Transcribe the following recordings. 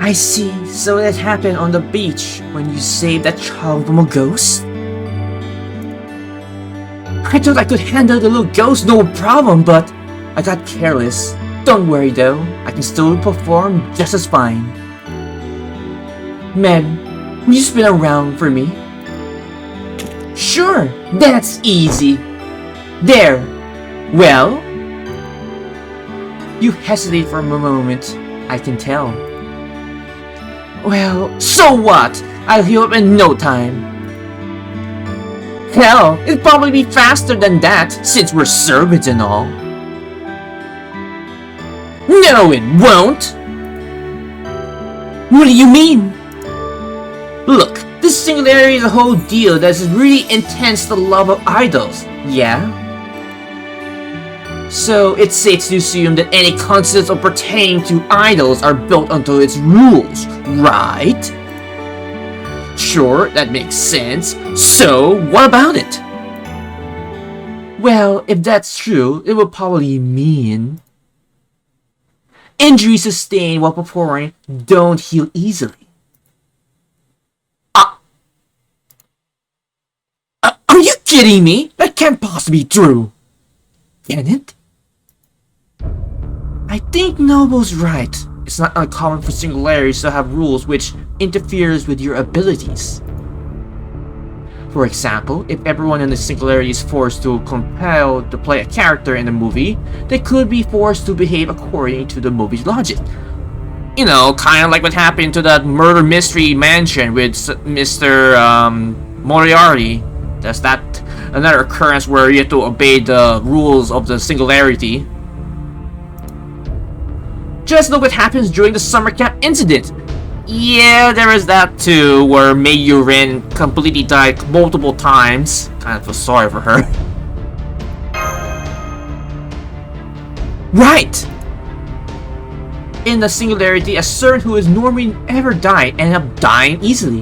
I see, so that happened on the beach when you saved that child from a ghost? I thought I could handle the little ghost no problem, but I got careless. Don't worry though, I can still perform just as fine. Meb, will you spin around for me? Sure, that's easy. There. Well? You hesitate for a moment, I can tell. Well, so what? I'll heal up in no time. Hell, it'll probably be faster than that, since we're servants and all. No, it won't! What do you mean? Look, this singularity is a whole deal that's really intense the love of idols, yeah? So it's safe to assume that any concepts of pertaining to idols are built onto its rules, right? Sure, that makes sense. So, what about it? Well, if that's true, it would probably mean injuries sustained while performing don't heal easily. Are you kidding me? That can't possibly be true. Can it? I think Noble's right. It's not uncommon for singularities to have rules which interferes with your abilities. For example, if everyone in the singularity is forced to compel to play a character in a movie, they could be forced to behave according to the movie's logic. You know, kind of like what happened to that murder mystery mansion with Mr. Moriarty. That's that another occurrence where you have to obey the rules of the singularity. Just look what happens during the summer camp incident. Yeah, there is that too, where Mei Yurin completely died multiple times. Kind of feel sorry for her. Right! In the singularity, a servant who is normally never die ended up dying easily.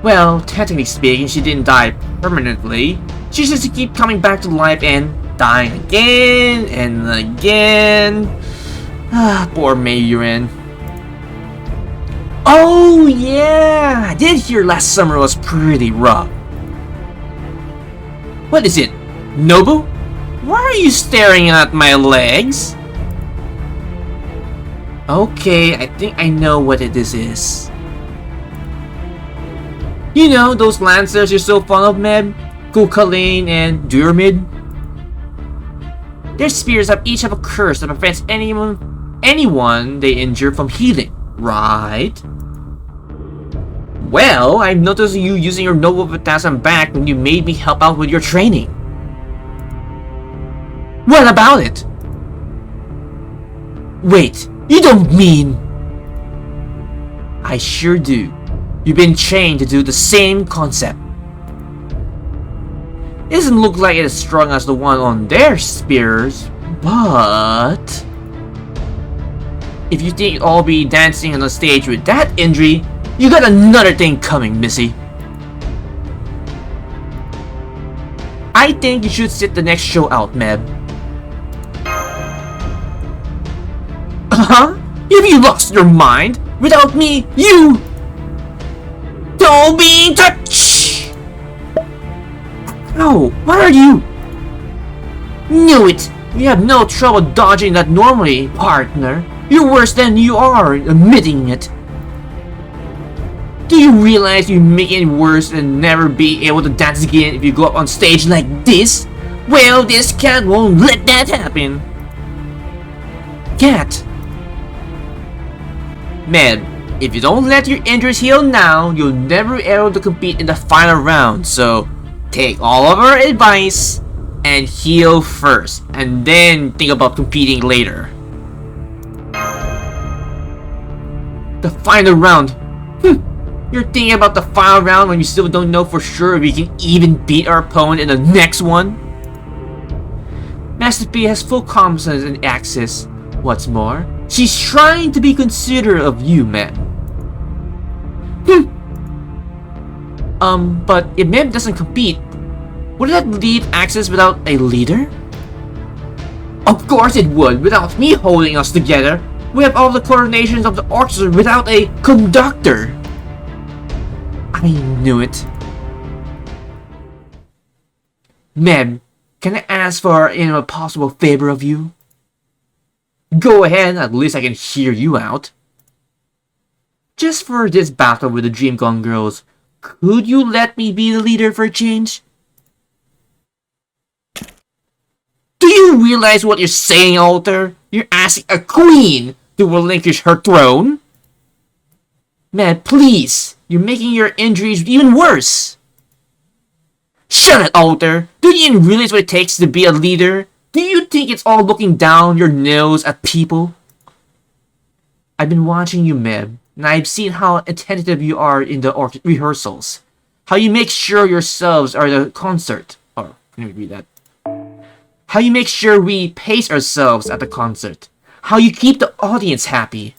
Well, technically speaking, she didn't die permanently. She just keep coming back to life and dying again and again. Poor Mei Yurin. Oh yeah, I did hear last summer was pretty rough. What is it, Nobu? Why are you staring at my legs? Okay, I think I know what this is. You know those lancers you're so fond of, Meb? Kukulane and Durmid? Their spears each have a curse that prevents anyone they injure from healing, right? Well, I've noticed you using your Noble Potassium back when you made me help out with your training. What about it? Wait, you don't mean... I sure do. You've been trained to do the same concept. It doesn't look like it's as strong as the one on their spears, but... if you think I'll be dancing on the stage with that injury, you got another thing coming, Missy. I think you should sit the next show out, Meb. Huh? Have you lost your mind? Without me, you... don't be touched! Oh, what are you? Knew it! You have no trouble dodging that normally, partner. You're worse than you are admitting it. Do you realize you make it worse and never be able to dance again if you go up on stage like this? Well, this cat won't let that happen. Cat. Med, if you don't let your injuries heal now, you'll never be able to compete in the final round, so take all of our advice and heal first, and then think about competing later. The final round. You're thinking about the final round when you still don't know for sure if we can even beat our opponent in the next one? Master P has full confidence in Axis. What's more, she's trying to be considerate of you, man. But if Mem doesn't compete, would that leave Axis without a leader? Of course it would, without me holding us together. We have all the coordinations of the orchestra without a conductor. I knew it. Meb, can I ask for a possible favor of you? Go ahead, at least I can hear you out. Just for this battle with the Dream Gone girls, could you let me be the leader for a change? Do you realize what you're saying, Alter? You're asking a queen to relinquish her throne? Man, please! You're making your injuries even worse! Shut it, Alter! Do you even realize what it takes to be a leader? Do you think it's all looking down your nose at people? I've been watching you, Meb, and I've seen how attentive you are in the rehearsals. How you make sure yourselves are the concert. Oh, let me read that. How you make sure we pace ourselves at the concert. How you keep the audience happy.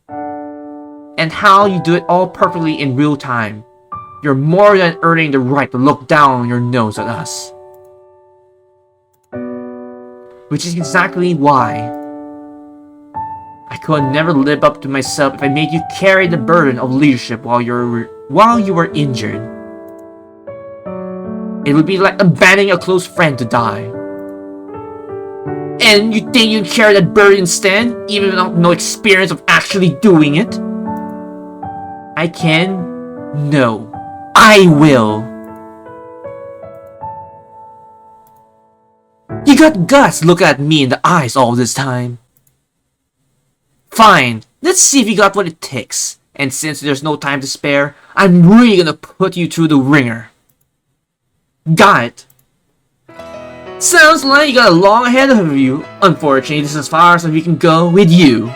And how you do it all perfectly in real time. You're more than earning the right to look down your nose at us. Which is exactly why I could never live up to myself if I made you carry the burden of leadership while you were injured. It would be like abandoning a close friend to die. And you think you can carry that burden instead, even without no experience of actually doing it? I can? No. I will. You got guts looking at me in the eyes all this time. Fine, let's see if you got what it takes. And since there's no time to spare, I'm really gonna put you through the ringer. Got it. Sounds like you got a long ahead of you. Unfortunately, this is as far as we can go with you.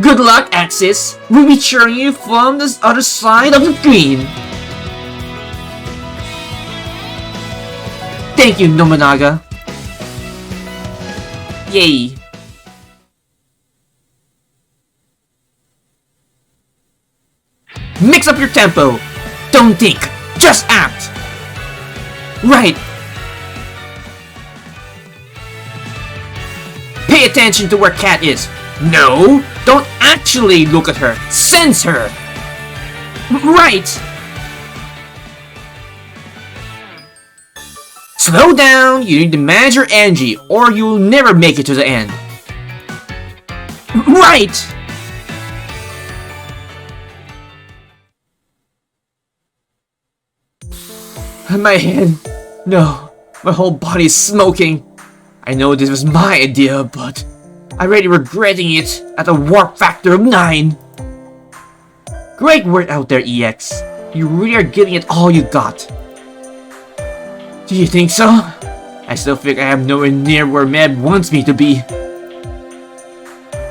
Good luck, Axis. We'll be cheering you from the other side of the screen. Thank you, Nobunaga. Yay. Mix up your tempo. Don't think. Just act. Right. Pay attention to where Cat is. No, don't actually look at her. Sense her. Right. Slow down. You need to manage your energy, or you'll never make it to the end. Right. My head. No, my whole body's smoking. I know this was my idea, but I'm already regretting it at a warp factor of 9. Great work out there, EX. You really are giving it all you got. Do you think so? I still think I am nowhere near where Meb wants me to be.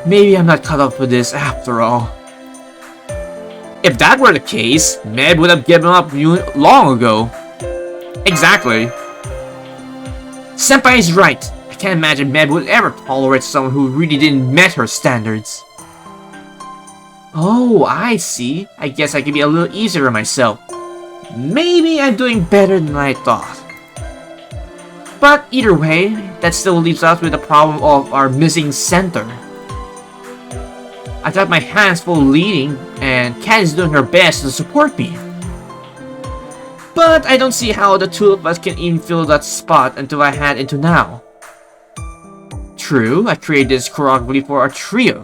Maybe I'm not cut up for this after all. If that were the case, Meb would have given up you long ago. Exactly. Senpai is right. I can't imagine Meb would ever tolerate someone who really didn't met her standards. Oh, I see. I guess I can be a little easier on myself. Maybe I'm doing better than I thought. But either way, that still leaves us with the problem of our missing center. I got my hands full leading, and Kat is doing her best to support me. But I don't see how the two of us can even fill that spot until I head into now. True, I created this choreography for our trio.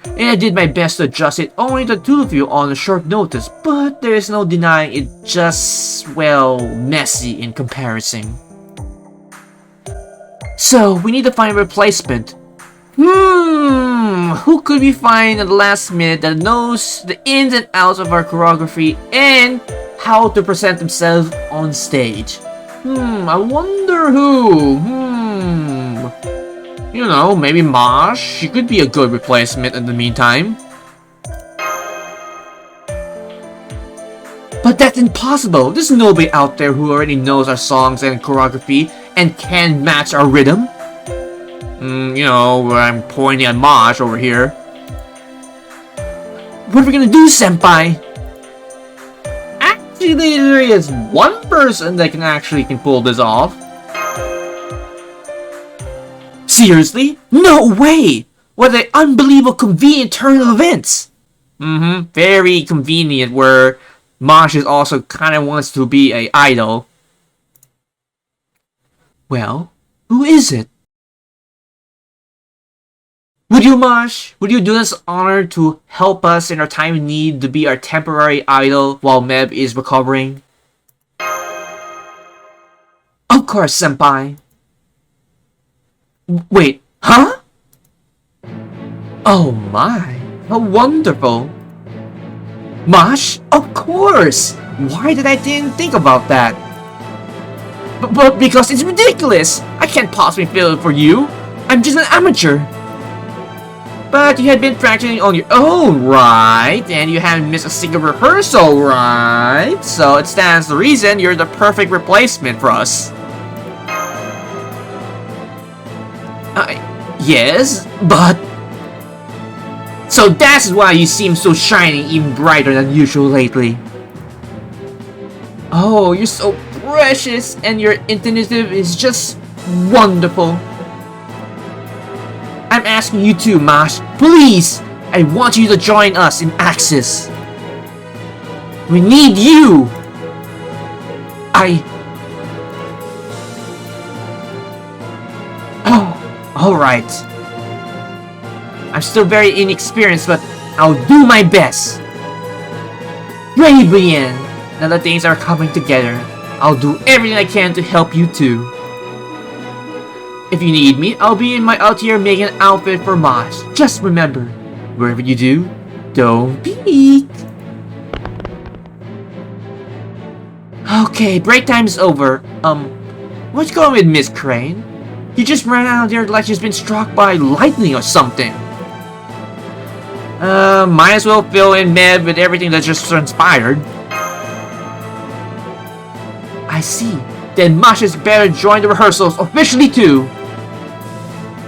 And I did my best to adjust it only to the two of you on a short notice, but there is no denying it just, well, messy in comparison. So, we need to find a replacement. Who could we find at the last minute that knows the ins and outs of our choreography and how to present themselves on stage? I wonder who? You know, maybe Marsh. She could be a good replacement in the meantime. But that's impossible. There's nobody out there who already knows our songs and choreography and can match our rhythm. You know, I'm pointing at Marsh over here. What are we gonna do, Senpai? Actually, there is one person that can pull this off. Seriously? No way! What an unbelievable convenient turn of events! Very convenient where Mosh is also kinda wants to be an idol. Well, who is it? Would you, Mosh? Would you do us honor to help us in our time of need to be our temporary idol while Meb is recovering? Of course, Senpai. Wait, huh? Oh my, how wonderful. Mosh? Of course! Why did I didn't think about that? But because it's ridiculous! I can't possibly fill it for you! I'm just an amateur! But you had been practicing on your own, right? And you haven't missed a single rehearsal, right? So it stands to reason you're the perfect replacement for us. Yes, but... So that's why you seem so shiny, even brighter than usual lately. Oh, you're so precious, and your initiative is just wonderful. I'm asking you too, Mosh. Please! I want you to join us in Axis. We need you! Oh, alright. I'm still very inexperienced, but I'll do my best. Brave Brienne! Now that things are coming together, I'll do everything I can to help you too. If you need me, I'll be in my out here making an outfit for Mosh. Just remember, wherever you do, don't peek. Okay, break time is over. What's going on with Miss Crane? You just ran out there like she's been struck by lightning or something. Might as well fill in Meb with everything that just transpired. I see. Then Mosh is better join the rehearsals officially too.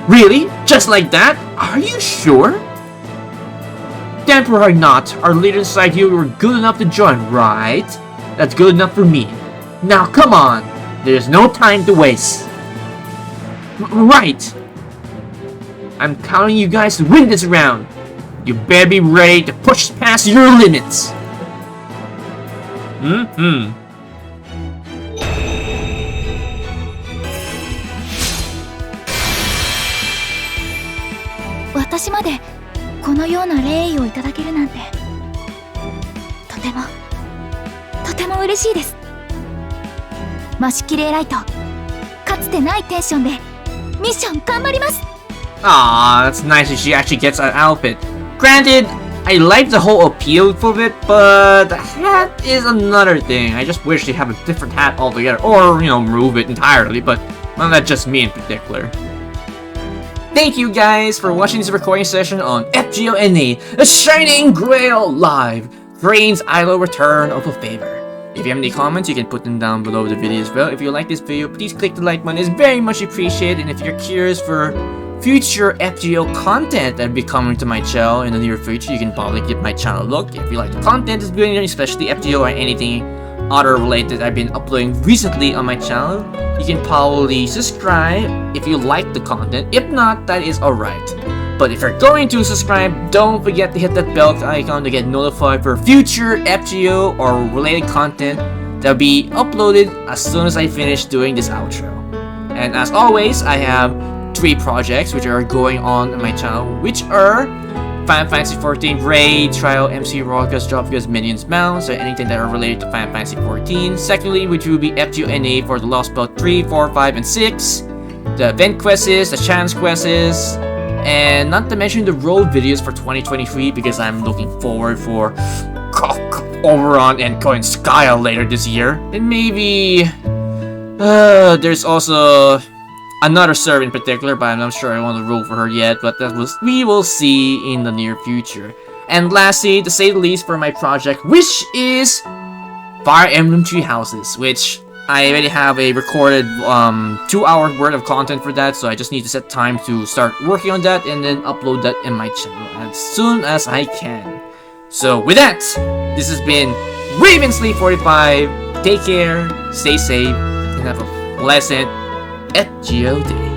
Really? Just like that? Are you sure? Temporary not. Our leaders like you were good enough to join, right? That's good enough for me. Now come on. There's no time to waste. Right. I'm counting you guys to win this round. You better be ready to push past your limits. 私までこのような礼意をいただけるなんてとても嬉しいです。マシキレイライト、かつてないテンションでミッション頑張ります。 Aw, that's nice that she actually gets an outfit. Granted, I like the whole appeal of it, but the hat is another thing. I just wish they have a different hat altogether, or, you know, remove it entirely, but well, that's just me in particular. Thank you guys for watching this recording session on FGO NA, a Shining Grail Live, Crane's Idol Return of a Favour. If you have any comments, you can put them down below the video as well. If you like this video, please click the like button, it's very much appreciated. And if you're curious for future FGO content that will be coming to my channel in the near future, you can probably give my channel a look. If you like the content that's going on, especially FGO or anything other related I've been uploading recently on my channel, you can probably subscribe if you like the content. If not, that is alright. But if you're going to subscribe, don't forget to hit that bell icon to get notified for future FGO or related content that will be uploaded as soon as I finish doing this outro. And as always, I have 3 projects which are going on my channel, which are Final Fantasy XIV Raid, Trial, MC Rockets, Jobgers, Minions, Mounts, or anything that are related to Final Fantasy XIV. Secondly, which will be FGO NA for the Lost Belt 3, 4, 5, and 6. The event quests, the chance quests, and not to mention the road videos for 2023 because I'm looking forward for Overrun and Coin Skyle later this year. And maybe there's also another server in particular, but I'm not sure I want to roll for her yet, but we will see in the near future. And lastly, to say the least, for my project, which is Fire Emblem Three Houses, which I already have a recorded 2 hours worth of content for that, so I just need to set time to start working on that and then upload that in my channel as soon as I can. So with that, this has been Ravensleep45. Take care, stay safe, and have a pleasant FGO day.